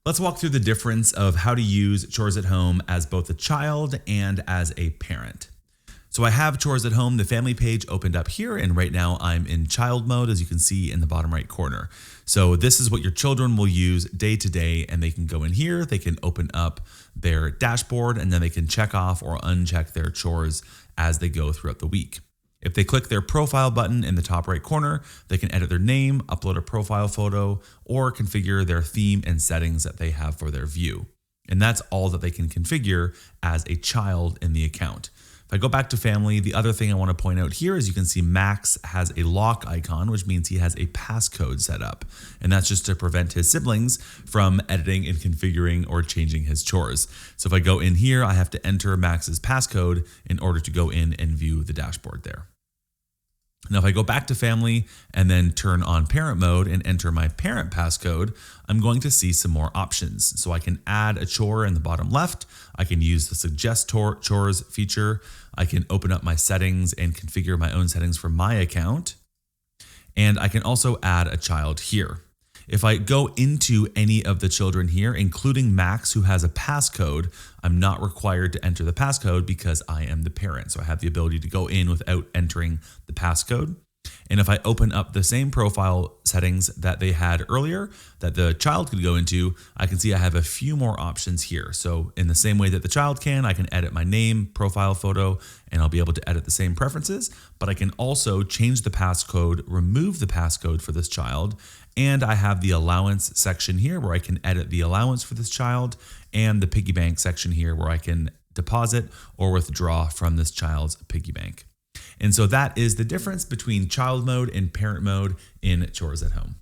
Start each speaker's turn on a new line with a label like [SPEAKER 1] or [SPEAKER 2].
[SPEAKER 1] Let's walk through the difference of how to use Chores at Home as both a child and as a parent. So I have Chores at Home, the family page opened up here, and right now I'm in child mode, as you can see in the bottom right corner. So this is what your children will use day to day, and they can go in here, they can open up their dashboard, and then they can check off or uncheck their chores as they go throughout the week. If they click their profile button in the top right corner, they can edit their name, upload a profile photo, or configure their theme and settings that they have for their view. And that's all that they can configure as a child in the account. If I go back to family, the other thing I want to point out here is you can see Max has a lock icon, which means he has a passcode set up. And that's just to prevent his siblings from editing and configuring or changing his chores. So if I go in here, I have to enter Max's passcode in order to go in and view the dashboard there. Now, if I go back to family and then turn on parent mode and enter my parent passcode, I'm going to see some more options. So I can add a chore in the bottom left. I can use the suggest chores feature. I can open up my settings and configure my own settings for my account. And I can also add a child here. If I go into any of the children here, including Max, who has a passcode, I'm not required to enter the passcode because I am the parent. So I have the ability to go in without entering the passcode. And if I open up the same profile settings that they had earlier that the child could go into, I can see I have a few more options here. So in the same way that the child can, I can edit my name, profile photo, and I'll be able to edit the same preferences, but I can also change the passcode, remove the passcode for this child. And I have the allowance section here where I can edit the allowance for this child, and the piggy bank section here where I can deposit or withdraw from this child's piggy bank. And so that is the difference between child mode and parent mode in Chores at Home.